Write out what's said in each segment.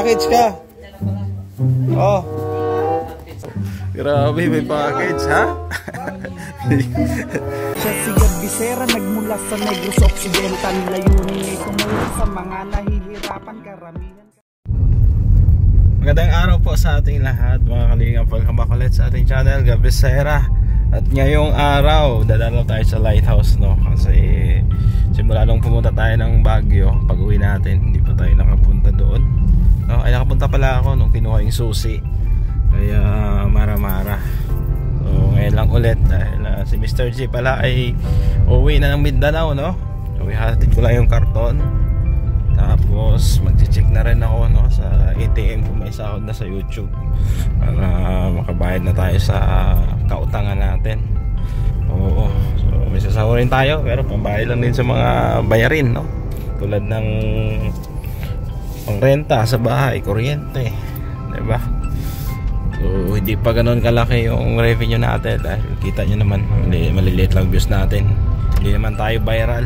package ka. Oh. Grabe, may package, ha? Siya si Bisera, nagmula sa Negros Occidental. Layunin ay tumulong sa mga nahihirapan karamihan. Magandang araw po sa ating lahat, mga kalingap. Welcome back ulit sa ating channel, Bisera. At ngayong araw, dadalaw tayo sa lighthouse, no? Kasi simula nung pumunta tayo ng Baguio, pag uwi natin, hindi pa tayo nakapunta doon, no? Ay, nakapunta pala ako nung kinuha yung susi. Kaya mara-mara. So ngayon lang ulit dahil si Mr. G pala ay uwi na ng Mindanao, no? So ihatid ko lang yung karton. Tapos mag-check na rin ako, no, sa ATM kung may sahod na sa YouTube para makabayad na tayo sa kautangan natin. Oo. So may sasahurin tayo pero pambayad lang din sa mga bayarin, no? Tulad ng pangrenta sa bahay, kuryente, 'di ba? So hindi pa ganoon kalaki yung revenue natin dahil kita nyo naman maliliit lang views natin. Hindi naman tayo viral.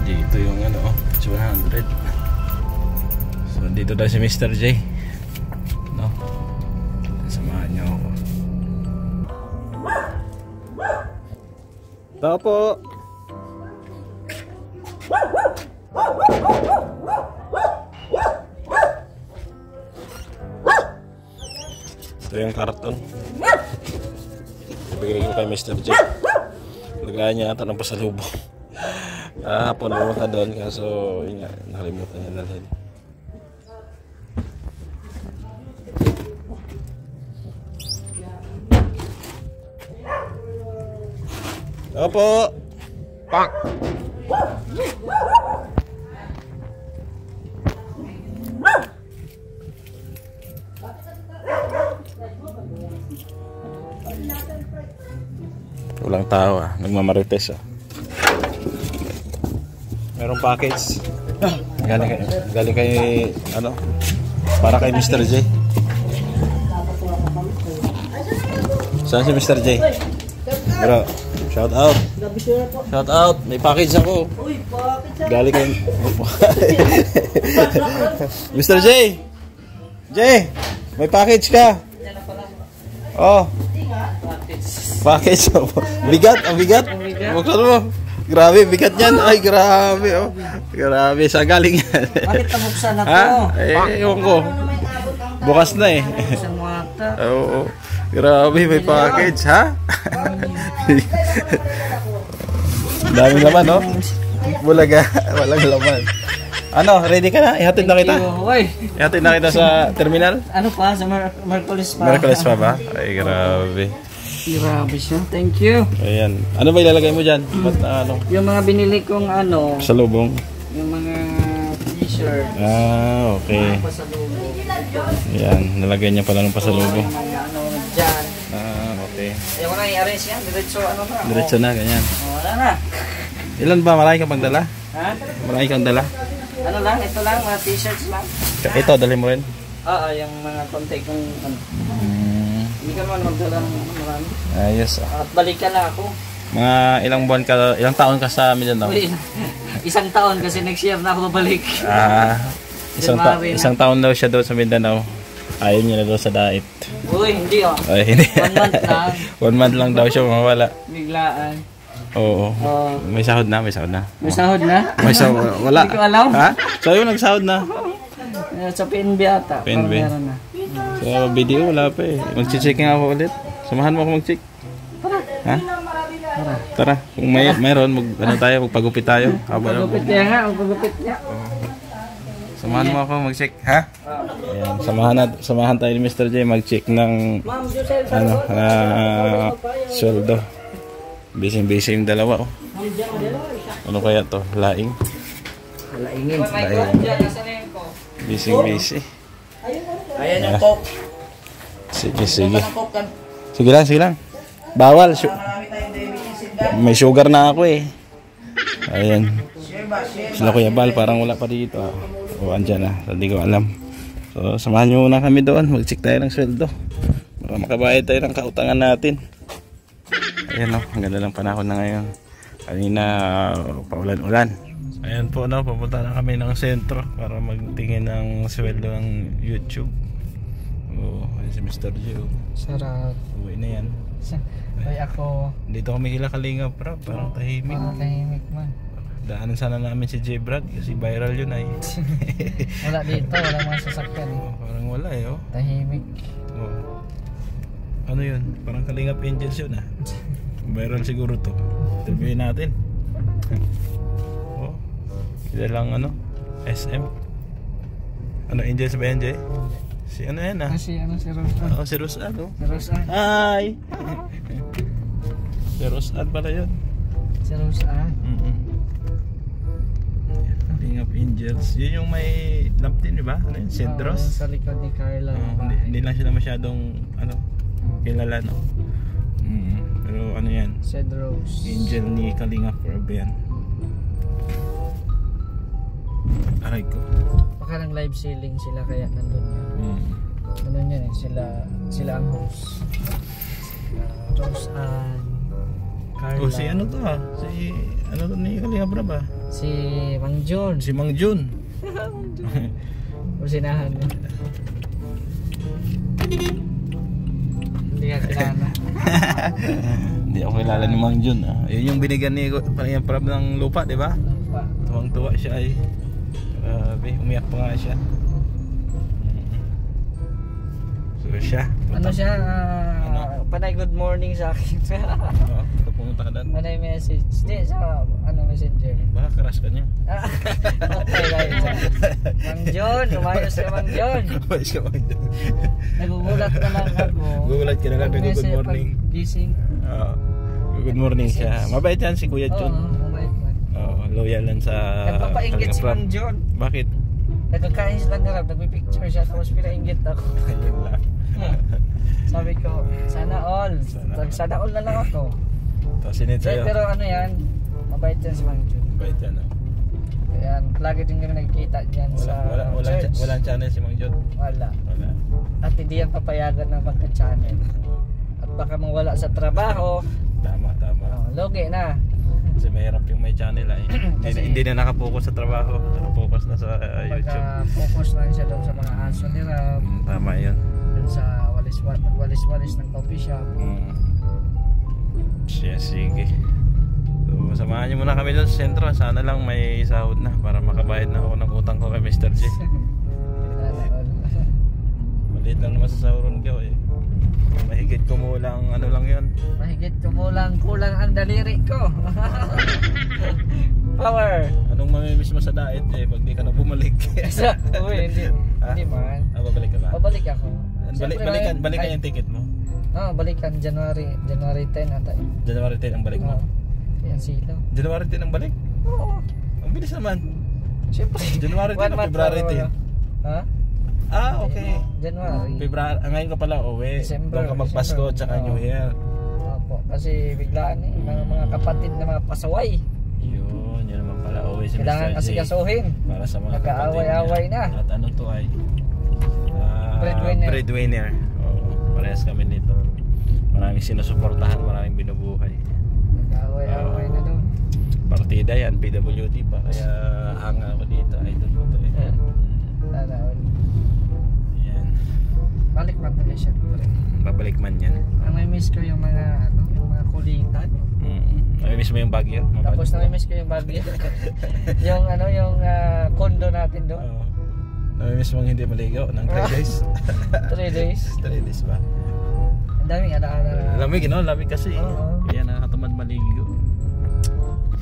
Dito yung ano, 100. So dito tayo si Mr. J, no? Samahan niyo ako. Tao po. Ito yung karton. Ibigay ko kay Mr. J. Lagayan niya ata ng pasalubong. Hapon pumunta doon kaso yun nga, nakalimutan niya dalhin. Opo. Pak. Walang tao, nagmamarites, merong package. Galing kay ano? Para kay Mr. J. Saan si Mr. J? Bro, shout out. Shout out, may package ako. Galing kay Mr. J. J, may package ka. Oh. Package. Bigat, ang bigat. Buksan mo. Grabe, bigat yan. Ay, grabe, oh. Grabe, saan galing yan? Bakit nabuksan na to? Ha? Ewan ko. Bukas na eh. Oo. Grabe, may package, ha? Dami naman, no? Bulaga, walang laman. Ano, ready ka na? Ihatid na kita? Ihatid na kita sa terminal? Ano pa? Sa Merkulis pa? Merkulis pa ba? Ay, grabe. Grabe siya. Thank you. Ayan. Ano ba ilalagay mo dyan? Ba't ano? Yung mga binili kong ano. Pasalubong? Yung mga t-shirt. Ah, okay. Pasalubong. Ayan. Nalagay niya pala ng pasalubong. Ano dyan. Ah, okay. Ayaw ko na i-arrange yan. Diretso ano na. Diretso na, ganyan. Wala na. Ilan ba? Marami kang pagdala? Ha? Marami kang dala? Ano lang? Ito lang. Mga t-shirts lang. Ito, dali mo rin? Oo, yung mga konti kong ano. Hindi ka naman magdala ng marami. Ayos. At balikan na ako. Mga ilang buwan ka, ilang taon ka sa Mindanao? Isang taon kasi next year na ako babalik. Ah, isang taon daw siya doon sa Mindanao. Ayaw niya na daw sa Dait. Uy, hindi oh. Ay, hindi. 1 month lang. 1 month lang daw siya mawala. Biglaan. Oo. May sahod na, may sahod na. May sahod na? May sahod, wala. Hindi ko alam. Ha? Sabi mo nagsahod na. Sa PNB ata. PNB. Sa video wala pa eh. Mag-check nga ako ulit. Samahan mo ako mag-check. Ha? Tara. Kung mayroon, ano tayo, magpagupit tayo. Magpagupit niya nga, magpagupit niya. Samahan mo ako mag-check, ha? Ayan, samahan tayo ni Mr. J mag-check ng ano, sweldo. Busy yung dalawa, oh. Ano kaya to? Laing? Laingin. Busy. Ayan yung coke. Sige. Sige lang. Bawal. May sugar na ako eh. Ayan. Sila Kuya Bal parang wala pa dito. O andyan na, hindi ko alam. So samahan nyo muna kami doon, mag-check tayo ng sweldo para makabayad tayo ng kautangan natin. Ayan o, ang ganda ng panahon na ngayon. Kanina paulan-ulan. Ayan po no, pupunta na kami ng sentro para magtingin ng sweldo ng YouTube. Oh, si Mr. Joe. Sarap. Uwi na yan. Ay ako. Dito kami kila Kalinga Prab, parang tahimik. Parang tahimik man. Daanan sana namin si J. Brad kasi viral yun ay. Wala dito, wala mga sasakyan. Oh, parang wala eh oh. Tahimik. Oh. Ano yun? Parang Kalingap Angels yun ah. Viral siguro to. Interviewin natin. Oh. Sila lang ano? SM. Ano Angels ba yan Jay? Si ano yan ah? Si ano si Rosad. Oo si Rosad oh. Si Rosad. Hi! Si Rosad pala yun. Si Rosad. Kalingap Angels. Yun yung may lamp din diba? Ano yun? Sendros? Sa likod ni Carla. Hindi lang sila masyadong ano kilala no. Pero ano yan? Cedros. Angel ni Kalingap Prab yan. Aray ko. Baka nang live selling sila kaya nandun yun. Nandun yun eh, sila ang host. Rose and Carla. O si ano to ah? Si ano to ni Kalingap Prab ah? Si Mang Jun. Si Mang Jun. Usinahan niya. Hindi ka kilala. Hindi ako kilala ni Mang Jun ah. Yun yung binigyan ni Kalingap Prab ng lupa di ba? Lupa. Tuwang-tuwa siya ay. Grabe, umiyak pa nga siya. So siya. Ano siya? Panay good morning sa akin. Oo, pumunta ka doon. Panay message. Hindi, sa ano messenger. Baka crush ka niya. Okay, guys. Mang John, umayos ka Mang John. Umayos ka Mang John. Nagugulat na lang ako. Gugulat ka na lang, good morning. Gising. Good morning siya. Mabait yan si Kuya John. Oo, mabait man. Loyal lang sa nagpapainggit si Mang John. Bakit? Nagkakain silang garap, nagpipicture siya tapos pinainggit ako. Ayun lang. Sabi ko, sana all. Sana all na lang ako. Tapos sinit sa'yo. Pero ano yan, mabait yan si Mang John. Mabait yan oh. Ayan, lagi din kami nagkikita dyan sa church. Walang channel si Mang John? Wala. At hindi yan papayagan na magka-channel. At baka mawala sa trabaho. Tama. Logi na. Kasi mahirap yung may channel ay. Hindi na nakapokus sa trabaho. Nakapokus na sa YouTube. Focus lang siya doon sa mga aso nila. Tama yun. Doon sa walis-walis ng coffee shop. Sige. So samahan niyo muna kami doon sa sentro. Sana lang may sahod na para makabayad na ako ng utang ko kay Mr. J. Maliit lang naman sa sahuron ko eh. Mahigit kumulang ano lang yun. Mahigit kumulang kulang ang daliri ko. Power. Anong mamimiss mo sa diet eh pag di ka na bumalik? Uy, hindi man. Babalik ka ba? Babalik ako. Balikan yung ticket mo? Balikan January 10 ata. January 10 ang balik mo? Yan sila. January 10 ang balik? Oo. Ang bilis naman. Siyempre. January 10 o February 10? Ha? Okay. January. February, ngayon ka pala uwi. December. Doon ka magpasko at saka New Year. Opo. Kasi biglaan eh. Mga kapatid na mga pasaway. Yun naman pala uwi si Mr. J. Kailangan kasi kasuhin. Para sa mga nag-aaway-aaway na. At ano to ay? Breadwinner. Breadwinner. Parehas kami nito. Maraming sinusuportahan, maraming binubuhay. Nag-aaway-aaway na doon. Partida yan, PWD pa. Kaya hanga ako dito. Idol ko to eh. Yan. Balik man tayo siya. Babalik man yan. Nami-miss ko yung mga kulitan. Nami-miss mo yung Baguio? Tapos nami-miss ko yung Baguio. yung condo natin doon. Nami-miss mo hindi maligaw ng 3 days? 3 days? 3 days ba? Ang daming alaala. Lamig, no? Lamig kasi. Kaya nakakatamad maligo.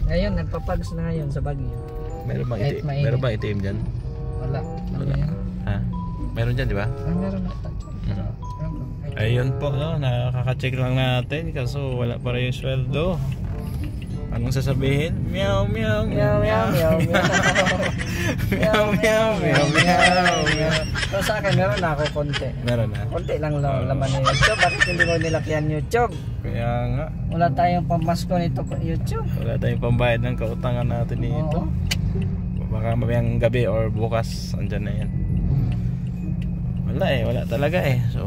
Ngayon, nagpapags na ngayon sa Baguio. Meron ba itim dyan? Wala. Ha? Meron dyan, di ba? Meron na. Ayun po, no? Nakaka-check lang natin kaso wala pa rin yung sweldo. Anong sasabihin? Meow meow Meow, meow, meow, meow. Meow meow meow meow. So sa akin, meron na ako konti. Meron na. Konti lang laman ni YouTube. Bakit hindi mo nilakyan YouTube? Kaya nga. Wala tayong pamasko nito po YouTube. Wala tayong pambayad ng kautangan natin nito. Oo. Baka mamayang gabi or bukas andyan na yan. Wala eh, wala talaga eh. So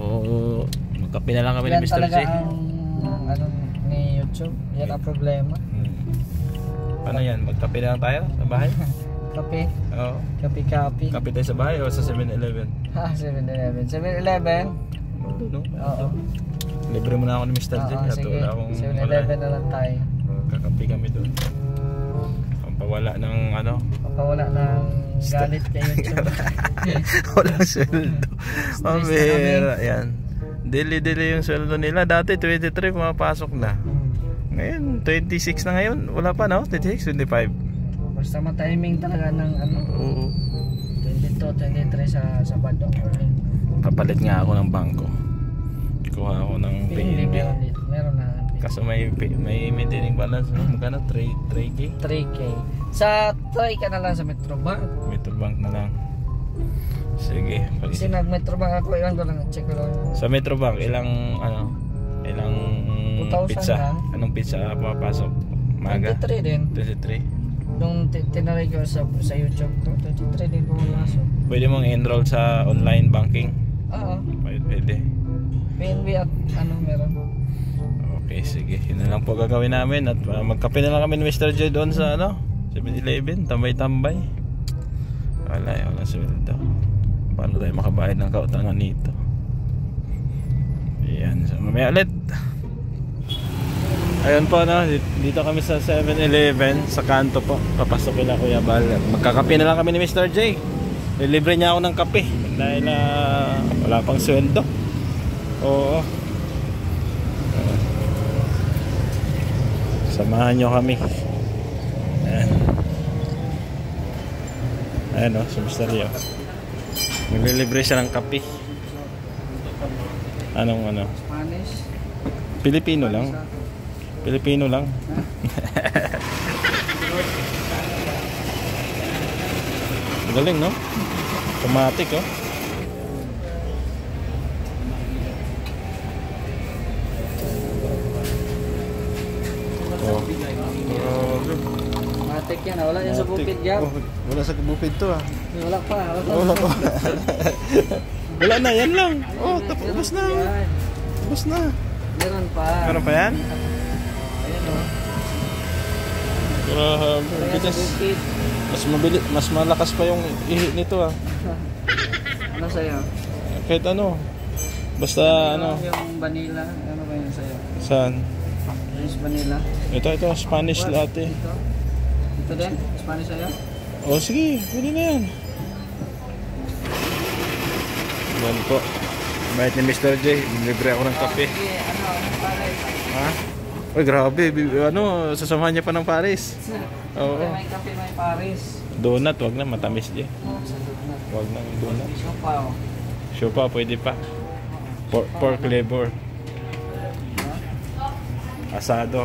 magkape na lang kami ni Yan Mr. talaga J. ang ano ni YouTube. Yan ang problema. Paano yan? Magkape na lang tayo sa bahay? Kape. Oo. Kape. Kape tayo sa bahay o sa 7-Eleven? Ha, 7-Eleven. 7-Eleven? No? Oo. Libre mo na ako ni Mr. J. Oo, At sige. wala akong 7-Eleven na lang tayo. kakape kami doon. Pampawala ng ano? Papawala ng galit kay YouTube. Walang sweldo. Stress na Mabihira. Yan. Daily yung sweldo nila. Dati 23 pumapasok na. Ngayon 26 na ngayon. Wala pa no? 26, 25. Basta matiming talaga ng ano. Oo. 22, 23 sa Sabado. Papalit nga ako ng bangko. Kuha ako ng Hindi, PNB. meron na. Kaso may maintaining balance no? Magkano? 3K? 3K. Sa try ka na lang sa Metrobank. Metrobank na lang. Sige. Kasi nag-Metrobank ako, iwan ko lang, check ko lang. Sa Metrobank, ilang 2,000 pizza? lang. Anong pizza pumapasok? Maga? 23 din. 23. Nung tinry ko sa YouTube ko, 23 din pumasok. Pwede mong enroll sa online banking? Oo. Pwede. PNB at ano meron. Okay, sige. Yun na lang po gagawin namin. At magkape na lang kami ni Mr. J doon sa 7-Eleven. Tambay-tambay. Wala sweldo. Paano tayo makabayad ng kautangan nito? Ayan. So mamaya ulit. Ayun po dito kami sa 7-Eleven sa kanto po. Papasok na Kuya Bal. Magkakape na lang kami ni Mr. J. Libre niya ako ng kape dahil wala pang sweldo. Oo. Samahan nyo kami. Ayan o, sumisteryo. Maglilibre siya ng kape. Anong Spanish? Pilipino lang. Pilipino lang. Galing no? Automatic oh. Matik yan, wala yan sa bukid yan. Wala sa bukid to ah. Wala pa. Wala na, yan lang. Oh, tapos na. Tapos na. Meron pa. Meron pa yan? Ayan o. Grabe. Mas mabilis, mas malakas pa yung ihi nito ah. Ano sa'yo? Kahit ano. Basta ano. Yung vanilla, ano ba yun sa'yo? Saan? Yung vanilla. Ito Spanish latte. Ito din? Spanish sa'yo? Oh sige, pwede na yan. Yan po. Bayad ni Mr. J, libre ako ng kape. Sige, ano pare? Ha? Uy, grabe. Sasamahan niya pa ng Paris. Oo. May kape, may Paris. Donut, wag na. Matamis, J. Sa donut. Wag na yung donut. Sopa o. Siopa, pwede pa. Pork flavor. Asado.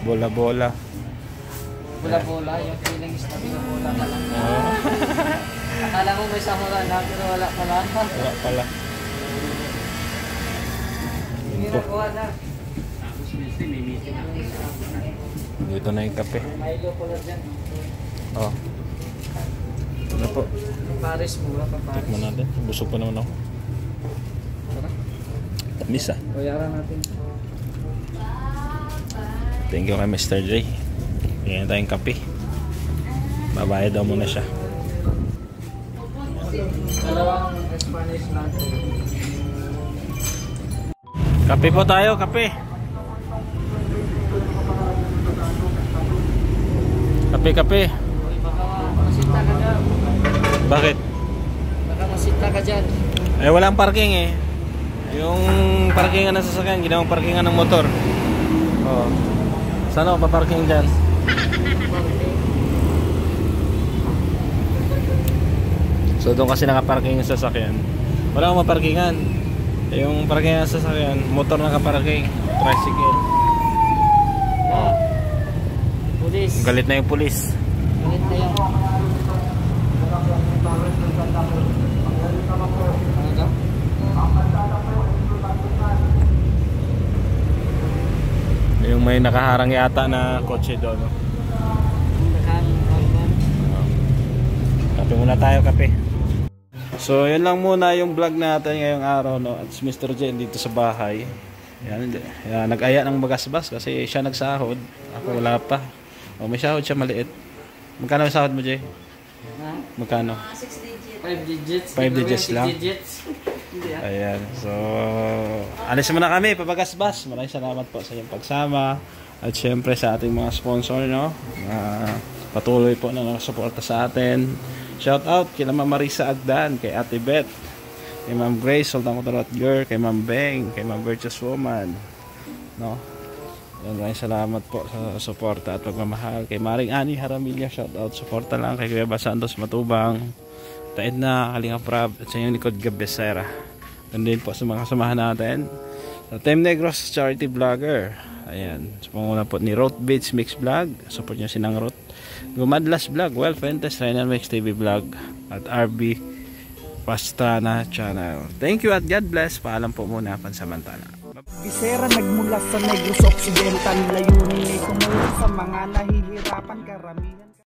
Bola-bola. Bola-bola, yung feelings na bola-bola ka lang. Oo. Akala mo may samuran na, pero wala pala. Wala pala. Hindi na kuha na. Dito na yung kape. Milo pala dyan. Oh. Ano po? Paris mura pa Paris. Tikman natin. Busog pa naman ako. Tara. Tamis ah. Bayaran natin. Thank you kay Mr. J. Bigyan tayong kape. Babayad daw muna siya. Dalawang Spanish latte. Kape po tayo, kape. Kape. Uy, baka masita ka dyan. Bakit? Baka masita ka dyan. Eh walang parking eh. Yung parkingan ng sasakyan, ginawang parkingan ng motor. Oh. Saan ako paparking dyan? So doon kasi nakaparking yung sasakyan. Wala akong maparkingan. Yung parkingan ng sasakyan, motor nakaparking. Tricycle. Oh. Pulis. Galit na yung pulis. Galit na yan. Yung may nakaharang yata na kotse doon, no? Kape muna tayo, kape. So yun lang muna yung vlog natin ngayong araw, no? At Mr. Jen dito sa bahay. Yan, nag-aya ng magasbas kasi siya nagsahod. Ako wala pa. O, may sahod siya maliit. Magkano yung sahod mo, Jay? Magkano? 6 digits. 5 digits. 5 digits lang. Digits. Ayan. So, alis muna kami, papagasbas. Maraming salamat po sa inyong pagsama. At syempre sa ating mga sponsor, no? Patuloy po na nakasuporta sa atin. Shout out kay Ma'am Marisa Agdan, kay Ate Beth, kay Ma'am Grace Sultan Cotarotger, kay Ma'am Beng, kay Ma'am Virtuous Woman, no? Maraming salamat po sa suporta at pagmamahal. Kay Maring Ani Haramilya, shout out, suporta lang. Kay Kuya Basantos Matubang, Taid na Kalinga Prab, at sa inyong likod Gabesera. Ganun po sa mga kasamahan natin sa Team Negros Charity Vlogger. Ayan, sa panguna po ni Road Beach Mix Vlog, support nyo sinang Road Gumadlas Vlog, Well Fentes, Rainan Mix TV Vlog, at RB Pastrana Channel. Thank you at God bless. Paalam po muna pansamantala. Bisera nagmula sa Negros Occidental, layunin ay tumulong sa mga nahihirapan karamihan.